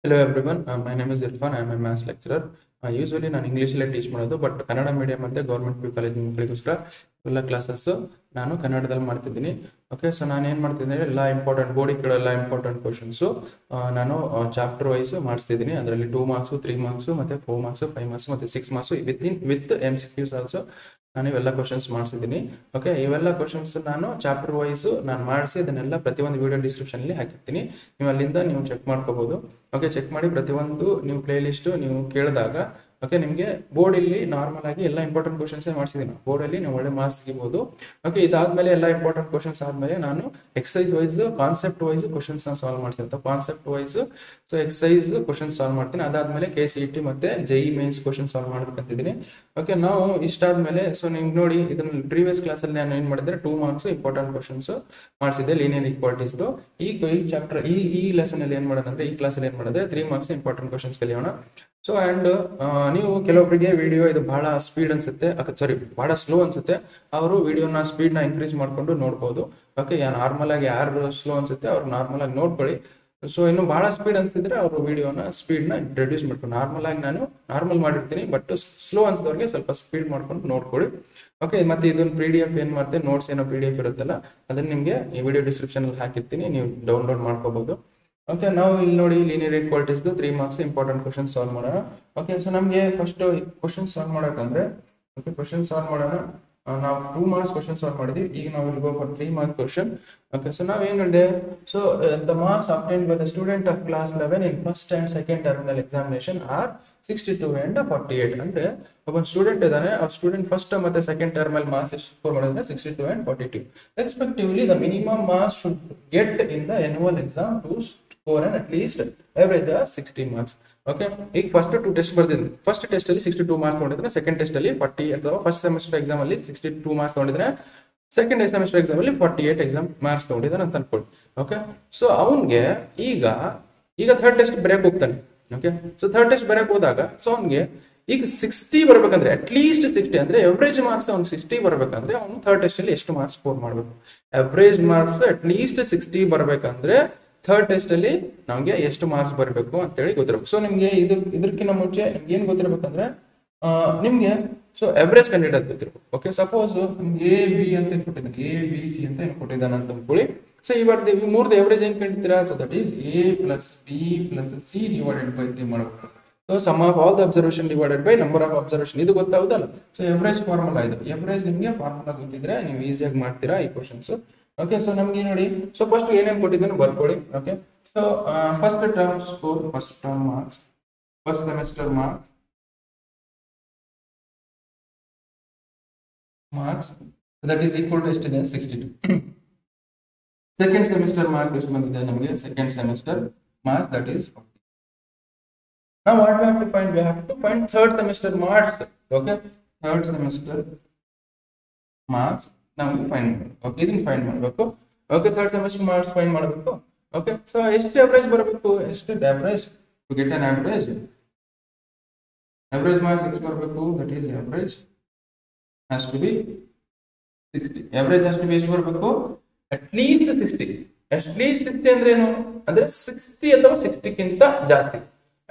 Hello everyone, my name is Irfan. I am a maths lecturer. Usually ನಾನು ಇಂಗ್ಲೀಷಲ್ಲೇ teach ಮಾಡೋದು, but Kannada medium ಮತ್ತು government P college ಮಕ್ಕಳಿಗೋಸ್ಕರ ಎಲ್ಲ classes ನಾನು ಕನ್ನಡದಲ್ಲಿ ಮಾಡ್ತಿದ್ದೀನಿ. ಓಕೆ, ಸೊ ನಾನು ಏನು ಮಾಡ್ತಿದ್ದೀನಿ, ಎಲ್ಲ ಇಂಪಾರ್ಟೆಂಟ್ ಬೋರ್ಡಿಗೆ ಕೇಳೋ ಎಲ್ಲ ಇಂಪಾರ್ಟೆಂಟ್ ಕ್ವಶನ್ಸು ನಾನು ಚಾಪ್ಟರ್ ವೈಸು ಮಾಡಿಸ್ತಿದ್ದೀನಿ. ಅದರಲ್ಲಿ 2 ಮಾರ್ಕ್ಸು, 3 ಮಾರ್ಕ್ಸು, ಮತ್ತು 4 ಮಾರ್ಕ್ಸು, 5 ಮಾರ್ಕ್ಸು ಮತ್ತು 6 ಮಾರ್ಕ್ಸು ವಿತ್ MCQs ಆಲ್ಸೋ ನಾನು ಇವೆಲ್ಲ ಕ್ವಶನ್ಸ್ ಮಾಡಿಸಿದ್ದೀನಿ. ಓಕೆ, ಇವೆಲ್ಲ ಕ್ವಶನ್ಸ್ ನಾನು ಚಾಪ್ಟರ್ ವೈಸು ನಾನು ಮಾಡಿಸಿ ಅದನ್ನೆಲ್ಲ ಪ್ರತಿಯೊಂದು ವಿಡಿಯೋ ಡಿಸ್ಕ್ರಿಪ್ಷನಲ್ಲಿ ಹಾಕಿರ್ತೀನಿ. ನೀವು ಅಲ್ಲಿಂದ ನೀವು ಚೆಕ್ ಮಾಡ್ಕೋಬೋದು. ಓಕೆ, ಚೆಕ್ ಮಾಡಿ ಪ್ರತಿಯೊಂದು ನೀವು ಪ್ಲೇ ಲಿಸ್ಟು ನೀವು ಕೇಳಿದಾಗ ಓಕೆ ನಿಮಗೆ ಬೋರ್ಡಲ್ಲಿ ನಾರ್ಮಲ್ ಆಗಿ ಎಲ್ಲ ಇಂಪಾರ್ಟೆಂಟ್ ಕ್ವಶನ್ಸ್ ಮಾಡಿಸಿದ್ದೀನಿ. ಬೋರ್ಡಲ್ಲಿ ನೀವು ಒಳ್ಳೆ ಮಾರ್ಕ್ಸ್ ಸಿಗಬಹುದು. ಓಕೆ, ಇದಾದ್ಮೇಲೆ ಎಲ್ಲ ಇಂಪಾರ್ಟೆಂಟ್ ಕ್ವಶನ್ಸ್ ಆದಮೇಲೆ ನಾನು exercise wise concept wise questions solve ಮಾಡ್ತೀನಿ. Concept wise so exercise question solve ಮಾಡ್ತೀನಿ. ಅದಾದ್ಮೇಲೆ KCET ಮತ್ತೆ JEE ಮೇನ್ಸ್ ಕ್ವಶನ್ ಸಾಲ್ವ್ ಮಾಡ್ಬೇಕಂತಿದ್ದೀನಿ. ಓಕೆ, ನಾವು ಇಷ್ಟಾದ್ಮೇಲೆ ಸೊ ನೀವು ನೋಡಿ ಇದನ್ನ ಪ್ರೀವಿಯಸ್ ಕ್ಲಾಸಲ್ಲಿ ನಾನು ಏನು ಮಾಡಿದ್ರೆ 2 ಮಾರ್ಕ್ಸ್ ಇಂಪಾರ್ಟೆಂಟ್ ಕ್ವಶನ್ಸ್ ಮಾಡಿಸಿದ್ದೆ ಲೀನಿಯರ್ ಈಕ್ವಾಲಿಟೀಸ್ದು. ಈ ಚಾಪ್ಟರ್ ಈ ಲೆಸನ್ ಅಲ್ಲಿ ಏನು ಮಾಡೋದಂದ್ರೆ ಈ ಕ್ಲಾಸಲ್ಲಿ ಏನು ಮಾಡಿದ್ರೆ 3 ಮಾರ್ಕ್ಸ್ ಇಂಪಾರ್ಟೆಂಟ್ ಕ್ವಶನ್ಸ್ ಕಲಿಯೋಣ. ಸೊ ಅಂಡ್ ನೀವು ಕೆಲವೊಬ್ಬರಿಗೆ ವಿಡಿಯೋ ಇದು ಬಹಳ ಸ್ಪೀಡ್ ಅನ್ಸುತ್ತೆ, ಬಹಳ ಸ್ಲೋ ಅನ್ಸುತ್ತೆ, ಅವರು ವಿಡಿಯೋನ ಸ್ಪೀಡ್ನ ಇನ್ಕ್ರೀಸ್ ಮಾಡ್ಕೊಂಡು ನೋಡ್ಬೋದು. ಓಕೆ, ನಾರ್ಮಲ್ ಆಗಿ ಯಾರು ಸ್ಲೋ ಅನ್ಸುತ್ತೆ ಅವ್ರು ನಾರ್ಮಲ್ ಆಗಿ ನೋಡ್ಕೊಳ್ಳಿ. ಸೊ ಇನ್ನು ಬಹಳ ಸ್ಪೀಡ್ ಅನ್ಸಿದ್ರೆ ಅವರು ವಿಡಿಯೋನ ಸ್ಪೀಡ್ನ ರೆಡ್ಯೂಸ್ ಮಾಡ್ಕೊಂಡು ನಾರ್ಮಲ್ ಆಗಿ ನಾನು ನಾರ್ಮಲ್ ಮಾಡಿರ್ತೀನಿ, ಬಟ್ ಸ್ಲೋ ಅನ್ಸಿದವ್ರಿಗೆ ಸ್ವಲ್ಪ ಸ್ಪೀಡ್ ಮಾಡ್ಕೊಂಡು ನೋಡ್ಕೊಳ್ಳಿ. ಓಕೆ, ಮತ್ತೆ ಇದೊಂದು PDF ಏನು ಮಾಡ್ತೀನಿ, ನೋಟ್ಸ್ ಏನೋ PDF ಇರುತ್ತಲ್ಲ ಅದನ್ನ ನಿಮಗೆ ಈ ವಿಡಿಯೋ ಡಿಸ್ಕ್ರಿಪ್ಷನ್ ಅಲ್ಲಿ ಹಾಕಿರ್ತೀನಿ, ನೀವು ಡೌನ್ಲೋಡ್ ಮಾಡ್ಕೋಬಹುದು. ಓಕೆ, ನಾವು ಇಲ್ಲಿ ನೋಡಿ linear equalities 3 marks important question solve ಮಾಡೋಣ. ಓಕೆ, ಸೊ ನಮಗೆ ಫಸ್ಟ್ ಕ್ವಶನ್ ಸಾಲ್ವ್ ಮಾಡಕಂದ್ರೆ ಓಕೆ ಕ್ವಶನ್ ಸಾಲ್ವ್ ಮಾಡೋಣ. ನಾವು 2 ಮಾರ್ಕ್ಸ್ ಕ್ವಶನ್ ಸಾಲ್ವ್ ಮಾಡಿದ್ವಿ. ಈಗ ನಾವು ಇಲ್ಲಿ go for 3 marks question. Okay, so ನಾವು ಏನ್ ಹೇಳಿದೆ, so the marks obtained by the student of class 11 in first and second terminal examination are 62 and 48. ಅಂದ್ರೆ ಒಬ್ಬ ಸ್ಟೂಡೆಂಟ್ ಇದ್ದಾನೆ, ಆ ಸ್ಟೂಡೆಂಟ್ ಫಸ್ಟ್ ಮತ್ತೆ ಸೆಕೆಂಡ್ ಟರ್ಮ್ ಅಲ್ಲಿ ಮಾರ್ಕ್ಸ್ ಎಷ್ಟು ಸ್ಕೋರ್ ಮಾಡಿದ್ರೆ 62 and 42 respectively. The minimum marks should get in the annual exam to score at least average 60 marks. Okay, ಈಗ first 2 test ಬರ್ದಿದ್ರು. First test ಅಲ್ಲಿ 62 ಮಾರ್ಕ್ಸ್ ತಗೊಂಡಿದ್ರೆ ಸೆಕೆಂಡ್ ಟೆಸ್ಟ್ ಅಲ್ಲಿ 40 ಅಥವಾ first semester exam ಅಲ್ಲಿ 62 marks ತಗೊಂಡಿದ್ರೆ second semester exam ಅಲ್ಲಿ 48 marks ತಗೊಂಡಿದ್ದಾನೆ ಅಂತ ಅನ್ಕೊಳ್ಳಿ. Okay, so ಅವನ್ಗೆ ಈಗ ಥರ್ಡ್ ಟೆಸ್ಟ್ ಬರೆಯಕ್ ಹೋಗ್ತಾನೆ. ಓಕೆ, ಸೊ ಥರ್ಡ್ ಟೆಸ್ಟ್ ಬರೆಯಕ್ ಹೋದಾಗ ಸೊ ಅವನ್ಗೆ ಈಗ 60 ಬರ್ಬೇಕಂದ್ರೆ ಅಟ್ಲೀಸ್ಟ್ 60 ಅಂದ್ರೆ ಎವರೇಜ್ ಮಾರ್ಕ್ಸ್ ಅವ್ನು 60 ಬರ್ಬೇಕಂದ್ರೆ ಅವ್ನು ಥರ್ಡ್ ಟೆಸ್ಟ್ ಅಲ್ಲಿ ಎಷ್ಟು ಮಾರ್ಕ್ಸ್ ಸ್ಕೋರ್ ಮಾಡ್ಬೇಕು. ಎವರೇಜ್ ಮಾರ್ಕ್ಸ್ ಅಟ್ಲೀಸ್ಟ್ 60 ಬರ್ಬೇಕಂದ್ರೆ ಥರ್ಡ್ ಟೆಸ್ಟ್ ಅಲ್ಲಿ ನಮ್ಗೆ ಎಷ್ಟು ಮಾರ್ಕ್ಸ್ ಬರಬೇಕು ಅಂತೇಳಿ ಗೊತ್ತಿರಬೇಕು. ಸೊ ನಿಮ್ಗೆ ಇದಕ್ಕಿಂತ ಮುಂಚೆ ನಿಮ್ಗೆ ಏನ್ ಗೊತ್ತಿರ್ಬೇಕಂದ್ರೆ ನಿಮ್ಗೆ ಸೊ ಎವರೇಜ್ ಕಂಡಿಡೋದು ಗೊತ್ತಿರ್ಬೇಕು. ಓಕೆ, ಸಪೋಸ್ ನಿಮ್ಗೆ AB ಅಂತ ಕೊಟ್ಟಿದ್ದಾನೆ, ABC ಅಂತ ಕೊಟ್ಟಿದ್ದಾನೆ ಅಂತ ಅನ್ಕೊಳ್ಳಿ. ಸೊ ಈ ಮೂರ್ದು ಎವರೇಜ್ ಏನ್ ಕಂಡಿದ್ದೀರಾ, so that is A + B + C divided by 3 ಮಾಡಬೇಕು. So sum of all the observation divided by number of observation, ಇದು ಗೊತ್ತಾಗುದಲ್ಲ. ಸೊ ಎವರೇಜ್ ಫಾರ್ಮುಲಾ ಇದು. ಎವರೇಜ್ ನಿಮ್ಗೆ ಫಾರ್ಮುಲಾ ಗೊತ್ತಿದ್ರೆ ನೀವು ಈಸಿಯಾಗಿ ಮಾಡ್ತೀರಾ ಈ ಕ್ವಶನ್ಸ್. ಓಕೆ, ಸೊ ನಮ್ಗೆ ನೋಡಿ, ಸೊ ಫಸ್ಟ್ ಏನೇನು ಕೊಟ್ಟಿದ್ದಾನೆ ಬರ್ಕೊಳ್ಳಿ. Okay, so first term score, first term marks, first semester marks that is equal to ಎಷ್ಟಿದೆ 62. ಸೆಕೆಂಡ್ ಸೆಮಿಸ್ಟರ್ ಮಾರ್ಕ್ಸ್ ಎಷ್ಟು ಬಂದಿದೆ ನಮಗೆ, second semester marks that is 40. Now what we have to find, we have to find third semester marks. Okay, third semester marks ನಾವು find ಮಾಡಬೇಕು. Okay, ಇದನ್ನ find ಮಾಡಬೇಕು. Okay, third semester marks find ಮಾಡಬೇಕು. Okay, so ಎಷ್ಟು average ಬರಬೇಕು, ಎಷ್ಟು average to get an average marks ಎಷ್ಟು ಬರಬೇಕು, that is average has to be 60. Average has to be ಎಷ್ಟು ಬರಬೇಕು, ಅಟ್ಲೀಸ್ಟ್ 60. ಅಟ್ಲೀಸ್ಟ್ 60 ಅಂದ್ರೆ ಏನು ಅಂದ್ರೆ 60 ಅಥವಾ 60ಕ್ಕಿಂತ ಜಾಸ್ತಿ.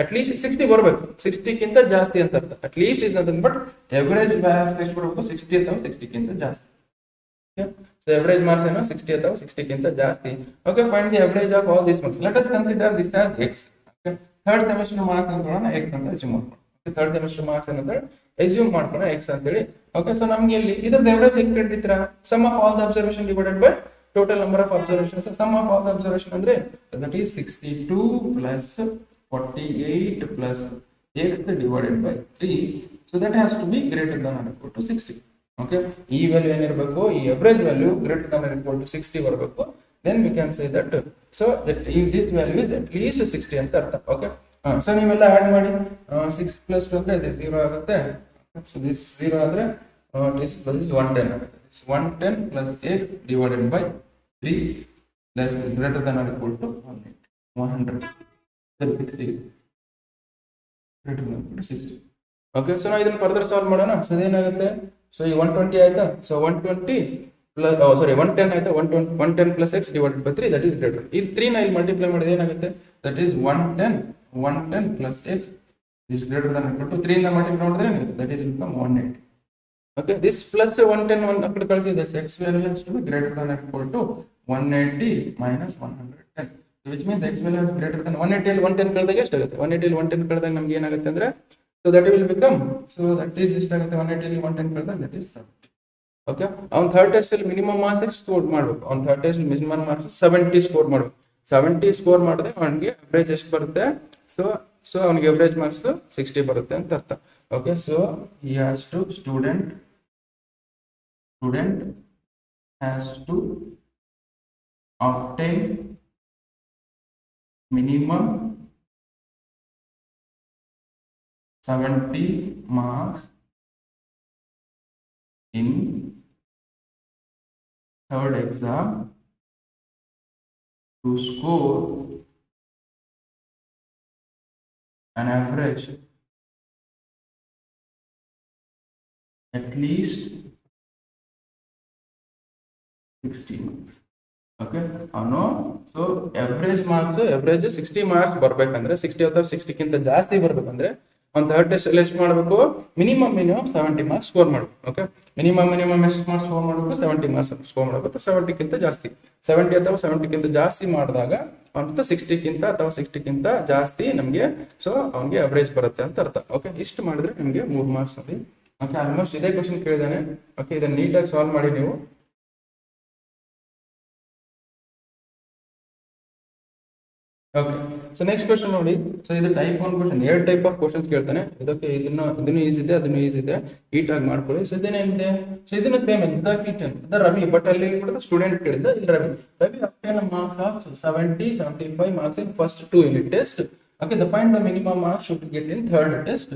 ಅಟ್ಲೀಸ್ಟ್ 60 ಬರಬೇಕು, 60ಕ್ಕಿಂತ ಜಾಸ್ತಿ ಅಂತ ಅರ್ಥ. At least is nothing but average marks ಎಷ್ಟು ಬರಬೇಕು, 60 ಅಥವಾ 60ಕ್ಕಿಂತ ಜಾಸ್ತಿ. So average marks ಏನು 60 ಅಥವಾ 60ಕ್ಕಿಂತ ಜಾಸ್ತಿ. Okay, find the average of all these marks. Let us consider this as x. Okay, third semester marks ಅಂತ x ಅಂತ assume ಮಾಡ್ಕೊಳ್ಳೋಣ. Okay, third semester marks ಅಂತ assume ಮಾಡ್ಕೊಳ್ಳೋಣ x ಅಂತ ಹೇಳಿ. Okay, so ನಮಗೆ ಇಲ್ಲಿ ಇದರ average ಹೆಂಗೆ ಕಂಡುಹಿಡಿತೀರಾ, sum of all the observation divided by total number of observations. Sum of all the observation ಅಂದ್ರೆ that is 62 plus 48 plus x divided by 3. So that has to be greater than or equal to 60. Okay, ಈ value ಏನಿರಬೇಕು, ಈ average value greater than or equal to 60 ಬರಬೇಕು. Then we can say that so that this value is at least 60 ಅಂತ ಅರ್ಥ. Okay, so ನೀವೆಲ್ಲ add ಮಾಡಿ 6 + 2 ಅಂದ್ರೆ ಇದು 0 ಆಗುತ್ತೆ. ಸೊ ದಿಸ್ 0 ಅಂದ್ರೆ ದಿಸ್ ಇಸ್ 110 ಆಗುತ್ತೆ. 110 plus x divided by 3 that is greater than or equal to 100. Then 60 greater than or equal to 60. Okay, so ನಾವು ಇದನ್ನ ಫರ್ದರ್ ಸಾಲ್ವ್ ಮಾಡೋಣ. ಸೊ ಇದೇನಾಗುತ್ತೆ, ಸೊ ಈ 120 ಆಯ್ತಾ, ಸೊ 120 ಪ್ಲಸ್ 110 ಆಯ್ತಾ, 110 plus x divided by 3 that is greater. ಈ 3 ನ ಇಲ್ಲಿ multiply ಮಾಡಿದ್ರೆ ಏನಾಗುತ್ತೆ, that is 110 plus x is greater than or equal to 3 ಇಂದ ಮಲ್ಟಿಪ್ಲೈ ಮಾಡಿದ್ರೆ that is become 180. Okay, this plus 110 1 ಆ ಕಡೆ ಕಳಿಸಿ, this x value has to be greater than or equal to 180 minus 110, which means x value is greater than 180 ಅಲ್ಲಿ 110 ಕಳೆದಾಗ ಎಷ್ಟಾಗುತ್ತೆ, 180 ಅಲ್ಲಿ 110 ಕಳೆದಾಗ ನಮಗೆ ಏನಾಗುತ್ತೆ ಅಂದ್ರೆ, so that will become, so that is ಎಷ್ಟಾಗುತ್ತೆ, 180 ಅಲ್ಲಿ 110 ಕಳೆದಾಗ that is 70. ಓಕೆ, ಅವ್ನು ಥರ್ಡ್ ಟೆಸ್ಟ್ ಅಲ್ಲಿ ಮಿನಿಮಮ್ ಮಾರ್ಕ್ಸ್ ಸ್ಕೋರ್ ಮಾಡಬೇಕು, ಅವ್ನು third test minimum marks 70 score ಮಾಡಬೇಕು. 70 ಸ್ಕೋರ್ ಮಾಡಿದ್ರೆ ಅವನಿಗೆ ಅವರೇಜ್ ಎಷ್ಟು ಬರುತ್ತೆ, ಸೊ ಅವನಿಗೆ ಅವರೇಜ್ ಮಾರ್ಕ್ಸ್ 60 ಬರುತ್ತೆ ಅಂತ ಅರ್ಥ. Okay, so he has to student has to obtain minimum 70 marks in third exam to score an average at least 60 marks. Okay, ಅವನು so average marks average 60 marks ಬರ್ಬೇಕಂದ್ರೆ 60 ಅಥವಾ 60 ಗಿಂತ ಜಾಸ್ತಿ ಬರ್ಬೇಕಂದ್ರೆ ಅವ್ನು ಥರ್ಡ್ ಟೆಸ್ಟ್ ಅಲ್ಲಿ ಎಷ್ಟು ಮಾಡಬೇಕು, ಮಿನಿಮಮ್ 70 ಮಾರ್ಕ್ಸ್ ಸ್ಕೋರ್ ಮಾಡಬೇಕು. ಓಕೆ, ಮಿನಿಮಮ್ ಎಷ್ಟು ಮಾರ್ಕ್ಸ್ ಸ್ಕೋರ್ ಮಾಡಬೇಕು, 70 ಮಾರ್ಕ್ಸ್ ಸ್ಕೋರ್ ಮಾಡಬೇಕು. 70 ಗಿಂತ ಜಾಸ್ತಿ, 70 ಅಥವಾ 70 ಗಿಂತ ಜಾಸ್ತಿ ಮಾಡಿದಾಗ ಅವನು 60 ಗಿಂತ ಅಥವಾ 60 ಗಿಂತ ಜಾಸ್ತಿ ನಮಗೆ, ಸೊ ಅವನಿಗೆ ಅವರೇಜ್ ಬರುತ್ತೆ ಅಂತ ಅರ್ಥ. ಓಕೆ, ಇಷ್ಟು ಮಾಡಿದ್ರೆ ನಿಮಗೆ 3 ಮಾರ್ಕ್ಸ್ ನೋಡಿ. ಓಕೆ, ಆಲ್ಮೋಸ್ಟ್ ಇದೇ ಕ್ವಶನ್ ಕೇಳಿದಾನೆ. ಓಕೆ, ಇದನ್ನ ನೀಟಾಗಿ ಸಾಲ್ವ್ ಮಾಡಿ ನೀವು. ಓಕೆ, ಸೊ ನೆಕ್ಸ್ಟ್ ಕ್ವಶನ್ ನೋಡಿ. ಸೊ ಇದು type 1 question, 2 type of questions ಕೇಳ್ತಾನೆ. ಇದಕ್ಕೆ ಇದನ್ನು ಈಸಿ ಇದೆ, ಅದನ್ನು ಈಸಿ ಇದೆ, ನೀಟಾಗಿ ಮಾಡ್ಕೊಳ್ಳಿ. ಸೊ ಇದೇನಿದೆ, ಸೊ ಇದನ್ನ ಸೇಮ್ ಎಕ್ಸಾಕ್ಟ್ಲಿ 10 ರವಿ, ಬಟ್ ಅಲ್ಲಿ ಕೂಡ ಸ್ಟೂಡೆಂಟ್ ಕೇಳಿದ್ದ, ಇಲ್ಲಿ Ravi obtain marks of 75 marks in first 2 unit test. Okay, the find the minimum marks should get in third test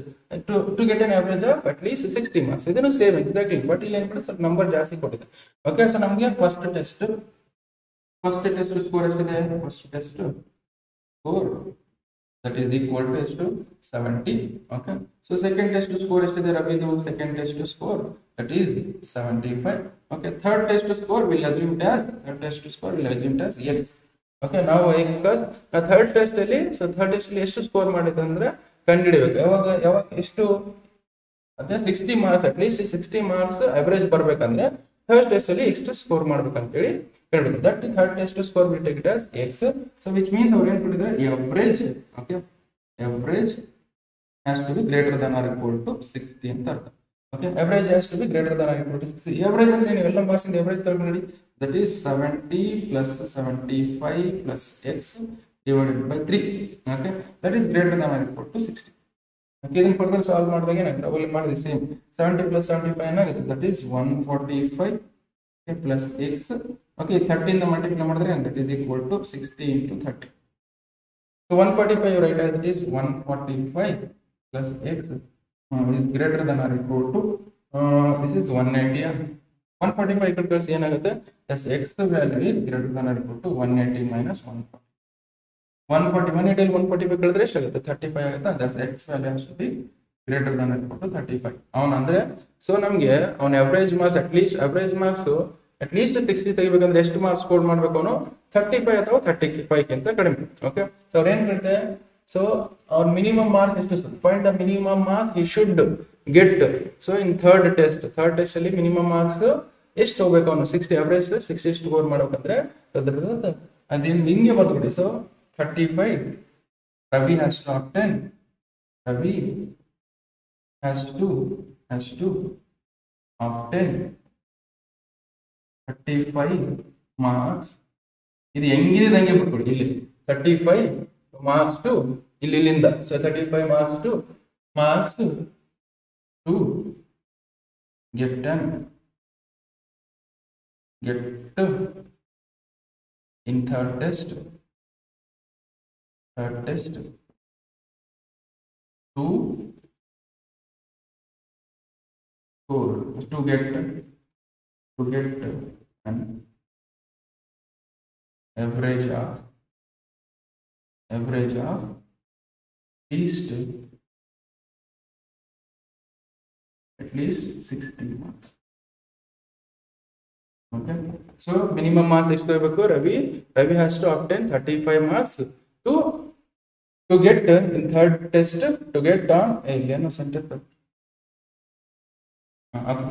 to get an average of at least 60 marks. ಇದನ್ನು same exactly, but ಇಲ್ಲಿ ಏನ್ ಸ್ವಲ್ಪ number ಜಾಸ್ತಿ ಕೊಟ್ಟಿದೆ. Okay, so ನಮಗೆ first test score ಎಷ್ಟಿದೆ, first test score that is equal to 70. Okay, so second test score ಎಷ್ಟಿದೆ ರವಿದು, second test score that is 75. Okay, third test score will assume as x. Okay, ನಾವು because third test ಅಲ್ಲಿ ಎಷ್ಟು score ಮಾಡಿದೆ ಅಂದ್ರೆ ಕಂಡುಹಿಡಿಯಬೇಕು. ಯಾವಾಗ ಎಷ್ಟು ಅದೇ 60 marks, at least 60 marks average ಬರ್ಬೇಕಂದ್ರೆ ಥರ್ಡ್ ಟೆಸ್ಟ್ ಅಲ್ಲಿ ಎಷ್ಟು ಸ್ಕೋರ್ ಮಾಡ್ಬೇಕಂತೇಳಿ ಹೇಳ್ಬೇಕು. That third test score will take it as x. So which means ಅವ್ರು ಏನ್ ಕೊಟ್ಟಿದ್ದಾರೆ, average. Okay, average has to be greater than or equal to 60 ಅಂತ ಅರ್ಥ. Okay, average has to be greater than or equal to 60. Average ಅಂದ್ರೆ ನೀವು ಎಲ್ಲ marks ಇಂದ average ತಗೊಂಡು that is 70 plus 75 plus x divided by 3. Okay, that is greater than or equal to 60. Okay, ಇದನ್ನ further solve ಮಾಡಿದಾಗ ಏನಾಗುತ್ತೆ, ಅವಲ್ಲಿ ಮಾಡಿದ್ವಿ ಸೇಮ್ 70 plus 75 ಏನಾಗುತ್ತೆ, that is 145 plus x. Okay, 30 ಇಂದ ಮಲ್ಟಿಪ್ಲೈ ಮಾಡಿದ್ರೆ that is equal to 60 into 30. So 145 right as it is 145 plus x is greater than or equal to this is 180. 145 equal to ಏನಾಗುತ್ತೆ, thus x value is greater than or equal to 180 minus 140. 180 145 ಕಳೆದ್ರೆ ಎಷ್ಟಾಗುತ್ತೆ, 35 ಆಗುತ್ತೆ. That's x value has to be greater than or equal to 35. ಅವನು ಅಂದ್ರೆ so ನಮಗೆ ಅವನ average marks at least 60 ತೆಗಿಬೇಕಂದ್ರೆ ಎಷ್ಟು marks score ಮಾಡ್ಬೇಕು, ಅವನು 35 ಅಥವಾ 35 ಗಿಂತ ಕಡಿಮೆ. ಓಕೆ, ಸೊ ಅವ್ರು ಏನ್ ಹೇಳ್ತಾರೆ, ಸೊ ಅವ್ರ ಮಿನಿಮಮ್ ಮಾರ್ಕ್ಸ್ ಎಷ್ಟು, point the minimum marks he should get. So in third test ಅಲ್ಲಿ ಮಿನಿಮಮ್ ಮಾರ್ಕ್ಸ್ ಎಷ್ಟು ಹೋಗ್ಬೇಕು, ಅವನು 60 ಅವರೇಜ್ 60 ಸ್ಕೋರ್ ಮಾಡ್ಬೇಕಂದ್ರೆ ಅದೇನು ಹಿಂಗೆ ಬರ್ಬಿಡಿ. So 35 Ravi has to obtain 35 marks. ಇದು ಹೆಂಗಿದೆ ಹಂಗೆ ಬಿಟ್ಕೊಡಿ, ಇಲ್ಲಿ 35 marks to ಇಲ್ಲಿಂದ, so 35 marks to get in third test to get an average of at least 60 marks. Okay, so minimum marks ಎಷ್ಟು ಇರಬೇಕು, Ravi has to obtain 35 marks to to get in third test to get on alien center.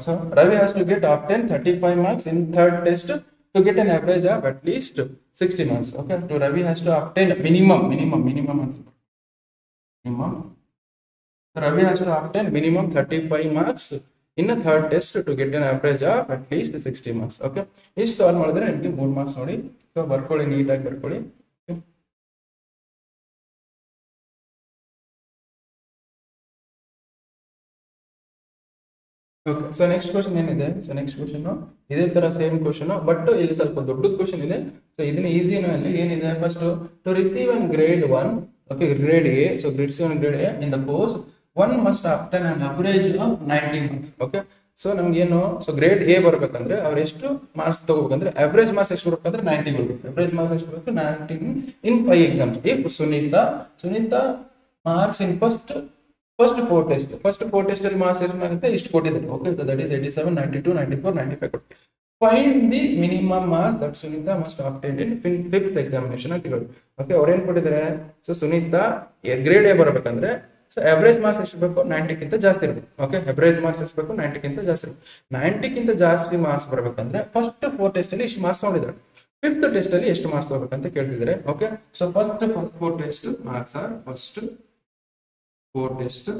So Ravi has to get obtain 35 marks in third test to get an average of at least 60 marks. Okay, to Ravi has to obtain minimum. So Ravi has to obtain minimum 35 marks in a third test to get an average of at least 60 marks. Okay, ಇಷ್ಟು solve ಮಾಡಿದ್ರೆ ನಿಮಗೆ 3 marks ನೋಡಿ. So ಬರ್ಕೊಳ್ಳಿ, ನೀಟಾಗಿ ಬರ್ಕೊಳ್ಳಿ. Okay, so next question ಏನಿದೆ? So next question ಇದೇ ತರ ಸೇಮ್ ಕ್ವಶನ್, ಬಟ್ ಇಲ್ಲಿ ಸ್ವಲ್ಪ ದೊಡ್ಡದು ಕ್ವಶನ್ ಇದೆ. ಸೊ ಇದನ್ನ ಈಸಿನಲ್ಲಿ ಏನಿದೆ, first to receive an grade 1, okay, grade A. So grade C grade A in the course one must obtain an average of 90 marks. Okay, so ನಮ್ಗೇನು, ಸೊ ಗ್ರೇಡ್ ಎ ಬರ್ಬೇಕಂದ್ರೆ ಅವ್ರು ಎಷ್ಟು ಮಾರ್ಕ್ಸ್ ತಗೋಬೇಕಂದ್ರೆ ಅವರೇಜ್ ಮಾರ್ಕ್ಸ್ ಎಷ್ಟು ಬರ್ಬೇಕಂದ್ರೆ 90 ಬರ್ಬೇಕು. Average marks ಎಷ್ಟು ಬರ್ಬೇಕು? 90 in 5 exams. If Sunita marks in first 4 test, first 4 test ಅಲ್ಲಿ ಮಾರ್ಕ್ಸ್ ಏನಾಗುತ್ತೆ ಇಷ್ಟು ಕೊಟ್ಟಿದ್ದಾರೆ. ಓಕೆ, ದಟ್ ಈಸ್ 87, 92, 94, 95 ಕೊಟ್ಟು find the minimum marks that Sunita must obtain in 5th examination ಅಂತ ಹೇಳಿ. ಓಕೆ, ಅವ್ರೇನ್ ಕೊಟ್ಟಿದ್ದಾರೆ? ಸೊ ಸುನೀತಾ ಗ್ರೇಡ್ ಎ ಬರಬೇಕಂದ್ರೆ ಸೊ ಅವರೇಜ್ ಮಾರ್ಕ್ಸ್ ಎಷ್ಟು ಬೇಕು? 90ಕ್ಕಿಂತ ಜಾಸ್ತಿ ಇರಬೇಕು. ಓಕೆ, ಅವರೇಜ್ ಮಾರ್ಕ್ಸ್ ಎಷ್ಟು ಬೇಕು? 90ಕ್ಕಿಂತ ಜಾಸ್ತಿ ಇರಬೇಕು. 90ಕ್ಕಿಂತ ಜಾಸ್ತಿ ಮಾರ್ಕ್ಸ್ ಬರಬೇಕಂದ್ರೆ ಫಸ್ಟ್ 4 ಟೆಸ್ಟ್ ಅಲ್ಲಿ ಇಷ್ಟು ಮಾರ್ಕ್ಸ್ ನೋಡಿದ್ದಾರೆ. 5th ಟೆಸ್ಟ್ ಅಲ್ಲಿ ಎಷ್ಟು ಮಾರ್ಕ್ಸ್ ತಗೋಬೇಕಂತ ಕೇಳ್ತಿದ್ದಾರೆ. Okay, so first 4 test marks are first 4 test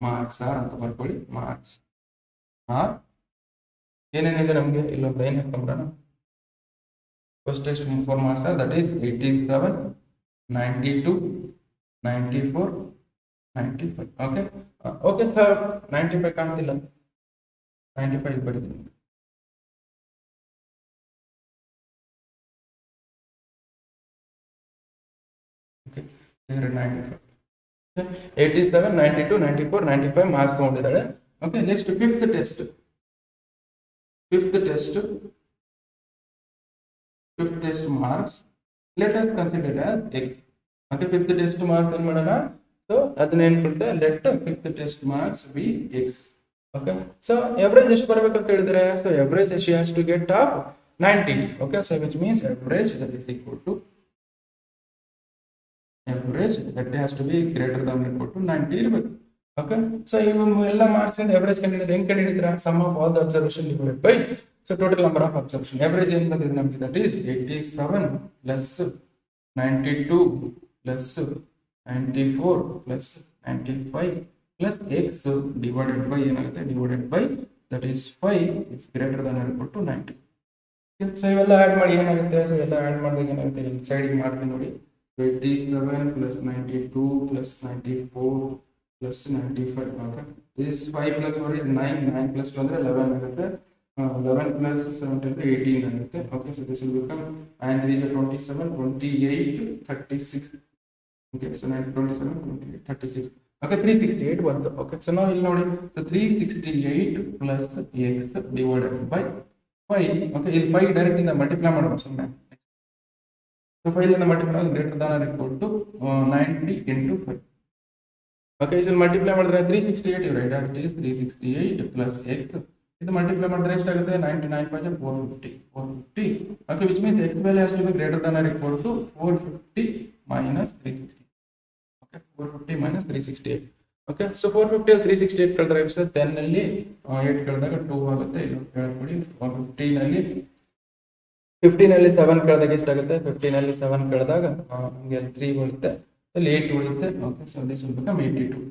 marks are ಅಂತ ಬರ್ಕೊಳ್ಳಿ. ಮಾರ್ಕ್ಸ್ ಆರ್ ಏನೇನಿದೆ ನಮಗೆ ಇಲ್ಲೊಂದು ಲೈನ್ ಹಾಕೊಂಡ್ಬಿಡೋಣ. First test 4 marks are that is 87, 92, 94, 95. Okay, okay, third 95 ಕಾಣ್ತಿಲ್ಲ, 95 ಬರೀತೀನಿ. ಓಕೆ, 95, 87, 92, 94, 95 ಮಾರ್ಕ್ಸ್ ತಗೊಂಡಿದ್ದಾಳೆ. Okay, next fifth test marks let us consider as X. Okay, fifth test marks ಏನ್ ಮಾಡೋಣ? ಸೊ ಅದನ್ನ ಏನ್ ಕೊಡುತ್ತೆ? Let fifth test marks be X. Okay, so average ಎಷ್ಟು ಬರಬೇಕಂತ ಹೇಳಿದ್ರೆ, so average she has to get of 90. Okay, so which means average that is equal to average that has to be greater than or equal to 90 ಇರಬೇಕು. Okay, so ಇವು ಎಲ್ಲ marks ಇಂದ average ಕಂಡುಹಿಡಿಯೋದು ಹೆಂಗ್ ಕಂಡುಹಿಡಿತೀರಾ? Sum of all the observation divided by so total number of observation. Average ಏನ್ ಬಂದಿದೆ ನಮಗೆ? That is 87 plus 92 plus 94 plus 95 plus X divided by ಏನಾಗುತ್ತೆ? Divided by that is 5 is greater than or equal to 90. So ಇವೆಲ್ಲ add ಮಾಡಿ ಏನಾಗುತ್ತೆ? So ಎಲ್ಲ add ಮಾಡಿದಾಗ ಏನಾಗುತ್ತೆ? ಇಲ್ಲಿ ಸೈಡ್ ಮಾಡ್ತೀನಿ ನೋಡಿ. 87 plus 92 plus 94 plus 95. Okay, this 5 plus 4 is 9, 9 plus 2 ಅಂದ್ರೆ 11 ಆಗುತ್ತೆ. 11 plus 17 18 ಆಗುತ್ತೆ. Okay, so this will become 9 3 is 27, 28, 36. Okay, so 9 27, 28, 36. Okay, 368 ಬಂತು. Okay, so now ಇಲ್ಲಿ ನೋಡಿ, so 368 plus x divided by 5. Okay, ಇಲ್ಲಿ 5 ಡೈರೆಕ್ಟ್ ಇಂದ ಮಲ್ಟಿಪ್ಲೈ ಮಾಡಬಹುದು ಸುಮ್ಮನೆ. So 5 ಇಂದ ಮಲ್ಟಿಪ್ಲೈ ಮಾಡಿದ್ರೆ greater than or equal to 90 into 5. Okay, ಇದನ್ನ ಮಲ್ಟಿಪ್ಲೈ ಮಾಡಿದ್ರೆ 368 ಇವ್ರೆ ಡೈರೆಕ್ಟ್ ಇಸ್ 368 ಪ್ಲಸ್ x. ಇದು ಮಲ್ಟಿಪ್ಲೈ ಮಾಡಿದ್ರೆ ಎಷ್ಟಾಗುತ್ತೆ? 99 5 450. Okay, which means x value has to be greater than or equal to 450 minus 360. Okay, 450 minus 368. Okay, so 450 ಅಲ್ಲಿ 368 ಕಳೆದ್ರೆ ಎಷ್ಟು? 10 ನಲ್ಲಿ 8 ಕಳೆದಾಗ 2 ಆಗುತ್ತೆ. ಇಲ್ಲಿ ಹೇಳ್ಕೊಡಿ. 15 ನಲ್ಲಿ 7 ಕಳೆದಾಗ ಎಷ್ಟಾಗುತ್ತೆ? 15 ಅಲ್ಲಿ 7 ಕಳೆದಾಗ ನಮಗೆ 3 ಉಳಿಯುತ್ತೆ, ಅಲ್ಲಿ 8 ಉಳಿಯುತ್ತೆ. Okay, so this will become 82.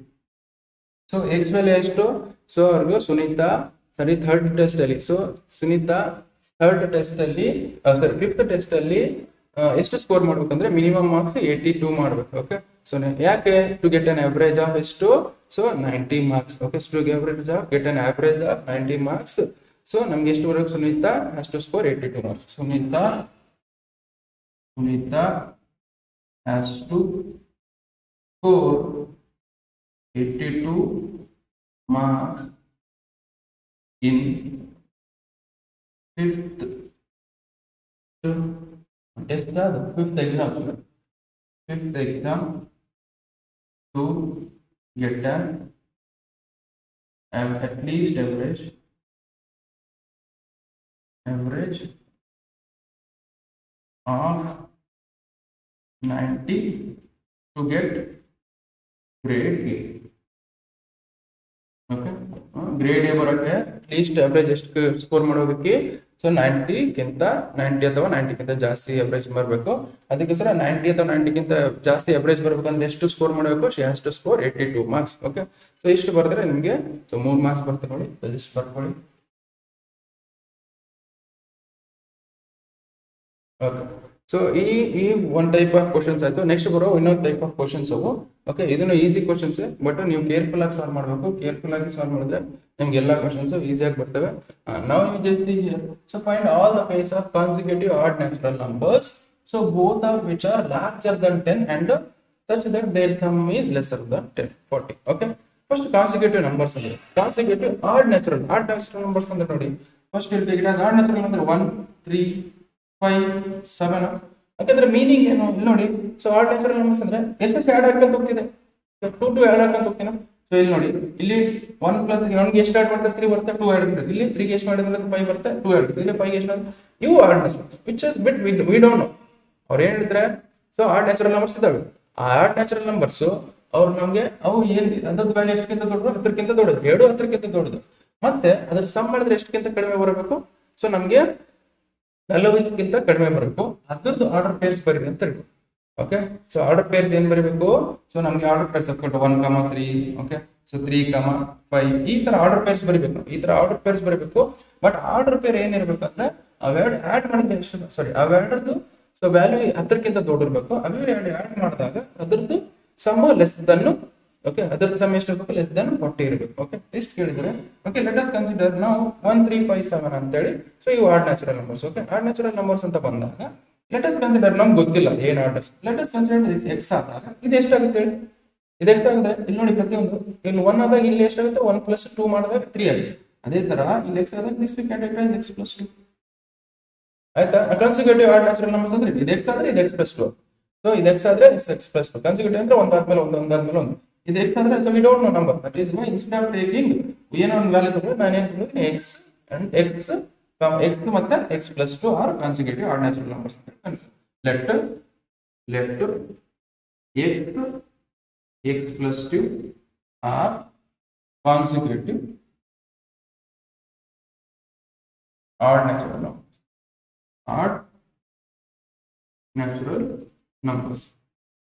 So X value ಎಷ್ಟು? ಸೊ ಅವ್ರಿಗೂ ಸುನೀತಾ ಥರ್ಡ್ ಟೆಸ್ಟ್ ಅಲ್ಲಿ, ಸೊ ಸುನೀತಾ ಥರ್ಡ್ ಟೆಸ್ಟ್ ಅಲ್ಲಿ ಫಿಫ್ತ್ ಟೆಸ್ಟ್ ಅಲ್ಲಿ ಎಷ್ಟು ಸ್ಕೋರ್ ಮಾಡ್ಬೇಕಂದ್ರೆ ಮಿನಿಮಮ್ ಮಾರ್ಕ್ಸ್ 82 ಮಾಡ್ಬೇಕು. ಓಕೆ, ಸೊ ಯಾಕೆ? To get an average of ಎಷ್ಟು? So 90 marks. Okay, to get an average of 90 marks. So ನಮ್ಗೆ ಎಷ್ಟು ಬರಬೇಕು? Sunita has to score 82 marks. Sunita has to score 82 marks in fifth test, the fifth exam to get an at least average of 90 to get grade A. Okay, grade A ಬರೋಕ್ಕೆ at least average ಎಷ್ಟು score ಮಾಡೋದಕ್ಕೆ? So 90 ಅಥವಾ 90ಗಿಂತ ಜಾಸ್ತಿ average ಬರಬೇಕು. ಅದಕ್ಕೋಸ್ಕರ 90 ಅಥವಾ 90ಗಿಂತ ಜಾಸ್ತಿ average ಬರ್ಬೇಕಂದ್ರೆ ಎಷ್ಟು ಸ್ಕೋರ್ ಮಾಡಬೇಕು? She has to score 82 marks. Okay, so ಇಷ್ಟು ಬರೆದ್ರೆ ನಿಮಗೆ ಸೊ 3 ಮಾರ್ಕ್ಸ್ ಬರುತ್ತೆ ನೋಡಿ, ಇಷ್ಟು ಬರ್ಕೊಳ್ಳಿ. ಓಕೆ, ಸೊ ಈ ಒನ್ ಟೈಪ್ ಆಫ್ ಕ್ವಶನ್ಸ್ ಆಯ್ತು. ನೆಕ್ಸ್ಟ್ ಬರೋ ಇನ್ನೊಂದು ಟೈಪ್ ಆಫ್ ಕ್ವಶನ್ಸ್ ಅವು. ಓಕೆ, ಇದನ್ನು ಈಸಿ ಕ್ವಶನ್ಸ್, ಬಟ್ ನೀವು ಕೇರ್ಫುಲ್ ಆಗಿ ಸಾಲ್ವ್ ಮಾಡಬೇಕು. ಕೇರ್ಫುಲ್ ಆಗಿ ಸಾಲ್ವ್ ಮಾಡಿದ್ರೆ ನಿಮ್ಗೆ ಎಲ್ಲ ಕ್ವಶನ್ಸ್ ಈಸಿಯಾಗಿ ಬರ್ತವೆ. ನಾವು just so find all the pairs of consecutive odd natural numbers, so both of which are larger than 10 and such that their sum is lesser than 10, 40. Okay, first consecutive numbers ಅಂದ್ರೆ consecutive odd natural numbers ಅಂದ್ರೆ ನೋಡಿ, first it has odd natural ಅಂದ್ರೆ 1, 3, 5, 7. ಯಾಕಂದ್ರೆ meaning ಏನು ಇಲ್ಲಿ ನೋಡಿ. So add natural numbers ಅಂದ್ರೆ ಎಷ್ಟು ಆಡ್ ಹಾಕಂತ ಹೋಗ್ತಿದೆ, 2 ಆಡ್ ಹಾಕಂತ ಹೋಗ್ತೀನಿ. ಸೊ ಇಲ್ಲಿ ನೋಡಿ, ಇಲ್ಲಿ 1 ಪ್ಲಸ್ 1 ಎಷ್ಟು ಆಡ್ ಮಾಡ್ತಾರೆ? 3 ಬರುತ್ತೆ, 2 ಆಡ್ ಮಾಡ್ತಾರೆ. ಇಲ್ಲಿ 3 ಎಷ್ಟು ಮಾಡಿದ್ರೆ 5 ಬರುತ್ತೆ, 2 ಆಡ್ ಮಾಡ್ತಾರೆ. ಇಲ್ಲಿ 5 ಎಷ್ಟು ಮಾಡಿದ್ರೆ ಇವು odd natural, which is bit we don't know. ಅವ್ರು ಏನ್ ಹೇಳಿದ್ರೆ, ಸೊ ಆಡ್ ನ್ಯಾಚುರಲ್ ನಂಬರ್ಸ್ ಇದಾವೆ. ಆ ಆಡ್ ನ್ಯಾಚುರಲ್ ನಂಬರ್ಸ್ ಅವ್ರು ನಮ್ಗೆ ಅವು ಏನ್ ಅದ್ರದ್ದು ವ್ಯಾಲ್ಯೂ ಎಷ್ಟಕ್ಕಿಂತ ದೊಡ್ಡದು? 10ಕ್ಕಿಂತ ದೊಡ್ಡದು, 2 10ಕ್ಕಿಂತ ದೊಡ್ಡದು. ಮತ್ತೆ ಅದ್ರ ಸಮ್ ಮಾಡಿದ್ರೆ ಎಷ್ಟಕ್ಕಿಂತ ಕಡಿಮೆ ಬರಬೇಕು? ಸೊ ನಮ್ಗೆ 40ಕ್ಕಿಂತ ಕಡಿಮೆ ಬರಬೇಕು. ಅದ್ರದ್ದು ಆರ್ಡರ್ ಪೇರ್ಸ್ ಬರೀರಿ ಅಂತ ಹೇಳಿ. ಓಕೆ, ಸೊ ಆರ್ಡರ್ ಪೇರ್ಸ್ ಏನ್ ಬರೀಬೇಕು? ಸೊ ನಮ್ಗೆ ಆರ್ಡರ್ ಪೇರ್ಸ್ 1, 3. ಓಕೆ, ಸೊ 3, 5 ಈ ತರ ಆರ್ಡರ್ ಪೇರ್ಸ್ ಬರೀಬೇಕು. ಈ ತರ ಆರ್ಡರ್ ಪೇರ್ಸ್ ಬರೀಬೇಕು. ಬಟ್ ಆರ್ಡರ್ ಪೇರ್ ಏನಿರ್ಬೇಕು ಅಂದ್ರೆ ಅವೆರಡು ಆಡ್ ಮಾಡಿದ್ರೆ ಎಷ್ಟು, ಸಾರಿ ಅವೆರಡರದ್ದು ಸೊ ವ್ಯಾಲ್ಯೂ 10ಕ್ಕಿಂತ ದೊಡ್ಡಿರ್ಬೇಕು. ಅವೆರಡು ಆಡ್ ಮಾಡಿದಾಗ ಅದ್ರದ್ದು ಸಮ್ ಲೆಸ್ ದನ್, ಓಕೆ, ಅದ್ರದ್ದು ಸಮ್ ಎಷ್ಟು ಇರಬೇಕು? ಲೆಸ್ ದನ್ 40 ಇರಬೇಕು. ಓಕೆ, ಇಷ್ಟು ಕೇಳಿದ್ರೆ ಓಕೆ, ಲೆಟ್ ಅಸ್ ಕನ್ಸಿಡರ್ ನಾವು 1, 3, 5, 7 ಅಂತೇಳಿ. ಸೊ ಇವು odd natural numbers. Okay, odd natural numbers ಅಂತ ಬಂದಾಗ ಲೆಟ್ ಅಸ್ ಕನ್ಸಿಡರ್, ನಮ್ಗೆ ಗೊತ್ತಿಲ್ಲ ಏನ್ odd. Let us consider X ಆದಾಗ ಇದು ಎಷ್ಟಾಗುತ್ತೆ ಹೇಳಿ? ಇದು ಎಕ್ಸ್ ಆಗುತ್ತೆ. ಇಲ್ಲಿ ನೋಡಿ, ಪ್ರತಿಯೊಂದು ಇಲ್ಲಿ 1 ಆದಾಗ ಇಲ್ಲಿ ಎಷ್ಟಾಗುತ್ತೆ? 1 + 2 ಮಾಡಿದಾಗ 3 ಆಗುತ್ತೆ. ಅದೇ ತರ ಇಲ್ಲಿ ಎಕ್ಸ್ ಆದಾಗ ನೆಕ್ಸ್ಟ್ ವಿ ಕ್ಯಾಟಗರೈಸ್ x + 2. ಆಯ್ತಾ? ಕಾನ್ಸಿಕ್ಯೂಟಿವ್ ಆಡ್ ನ್ಯಾಚುರಲ್ ನಂಬರ್ಸ್ ಅಂದ್ರೆ ಇದು ಎಕ್ಸ್ ಆದ್ರೆ ಇದು x + 2. ಸೊ ಇದು ಎಕ್ಸ್ ಆದ್ರೆ x + 2. ಕಾನ್ಸಿಕ್ಯೂಟಿವ್ ಅಂದ್ರೆ ಒಂದಾದ್ಮೇಲೆ ಒಂದು. ಇದು ಎಕ್ಸ್ ಅಂದ್ರೆ so we don't know number. That is why instead of taking ಏನೋ ಒಂದು ವ್ಯಾಲ್ಯೂ ತಗೊಂಡು ನಾನು ಏನು ತಗೊಂಡು x and x ಮತ್ತೆ x + 2 are consecutive odd natural numbers ಅಂತ consider. Let x + 2 are consecutive odd natural numbers.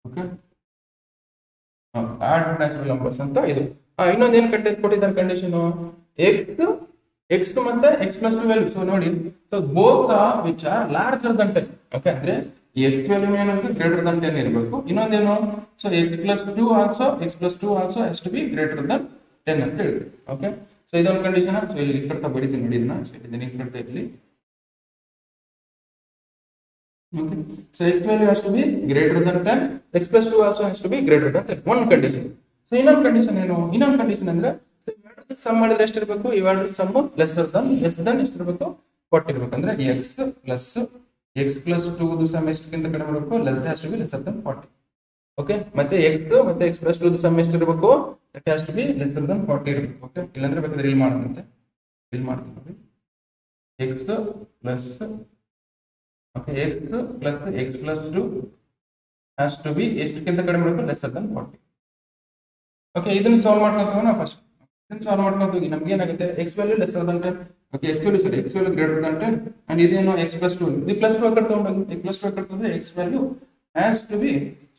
Okay, odd natural numbers ಅಂತ ಇದು. ಇನ್ನೊಂದು ಏನು ಕೊಟ್ಟಿದ್ದಾರೆ ಕಂಡೀಷನ್? ಎಕ್ಸ್ ಮತ್ತೆ x + 2 ವ್ಯಾಲ್ಯೂ. ಸೊ ನೋಡಿ, so both of which are larger than 10. Okay, ಅಂದ್ರೆ ಈ x ವ್ಯಾಲ್ಯೂ ಏನಾಗುತ್ತೆ? ಗ್ರೇಟರ್ ದನ್ 10 ಇರಬೇಕು. ಇನ್ನೊಂದೇನು? So x + 2 also has to be greater than 10 ಅಂತ ಹೇಳಿದ್ರು. ಓಕೆ, ಸೊ ಇದೊಂದು ಕಂಡೀಷನ್. ಸೊ ಇಲ್ಲಿ ಕಡ್ತಾ ಬರೀತೀನಿ ನೋಡಿ, ಇದನ್ನ ಇದನ್ನ ಕಡ್ತಾ ಇರಲಿ. Okay, so x value has to be greater than 10, x + 2 also has to be greater than 10. One condition. So ಇನ್ನೊಂದು ಕಂಡೀಷನ್ ಏನು? ಇನ್ನೊಂದು ಕಂಡೀಷನ್ ಅಂದ್ರೆ ಇವೆರಡರ ಸಮ್ ಮಾಡಿದ್ರೆ ಎಷ್ಟು ಇರಬೇಕು? ಇವೆರಡರ ಸಮ್ ಲೆಸ್ಸರ್ ದನ್ ಎಷ್ಟು ಇರಬೇಕು? 40 ಇರಬೇಕು. ಅಂದ್ರೆ x + 2 ಸಮ್ ಎಷ್ಟಕ್ಕಿಂತ ಕಡಿಮೆ ಇರಬೇಕು? that has to be lesser than 40. Okay, ಮತ್ತೆ x + 2 ಸಮ್ ಎಷ್ಟು ಇರಬೇಕು? that has to be lesser than 40 ಇರಬೇಕು. ಓಕೆ, ಇಲ್ಲಾಂದ್ರೆ ಬೇಕಾದ್ರೆ ಇಲ್ಲಿ ಮಾಡೋದಂತೆ, ಇಲ್ಲಿ ಮಾಡ್ತೀವಿ. x + 2 has to be ಎಷ್ಟಕ್ಕಿಂತ ಕಡಿಮೆ ಇರಬೇಕು? lesser than 40. ಓಕೆ, ಇದನ್ನ ಸಾಲ್ವ್ ಮಾಡ್ಕೊಂತ ಹೋಗೋಣ. ಫಸ್ಟ್ ಇದನ್ನ ಸಾಲ್ವ್ ಮಾಡ್ಕೊಂತ ಹೋಗಿ ನಮ್ಗೆ ಏನಾಗುತ್ತೆ? x value lesser than 10. Okay, x value greater than 10 and ಇದೇನು x + 2. ಇದು +2 ಆ ಕಡೆ ತಗೊಂಡೋಗಿ x + 2 ಆ ಕಡೆ ತಗೊಂಡ್ರೆ x value has to be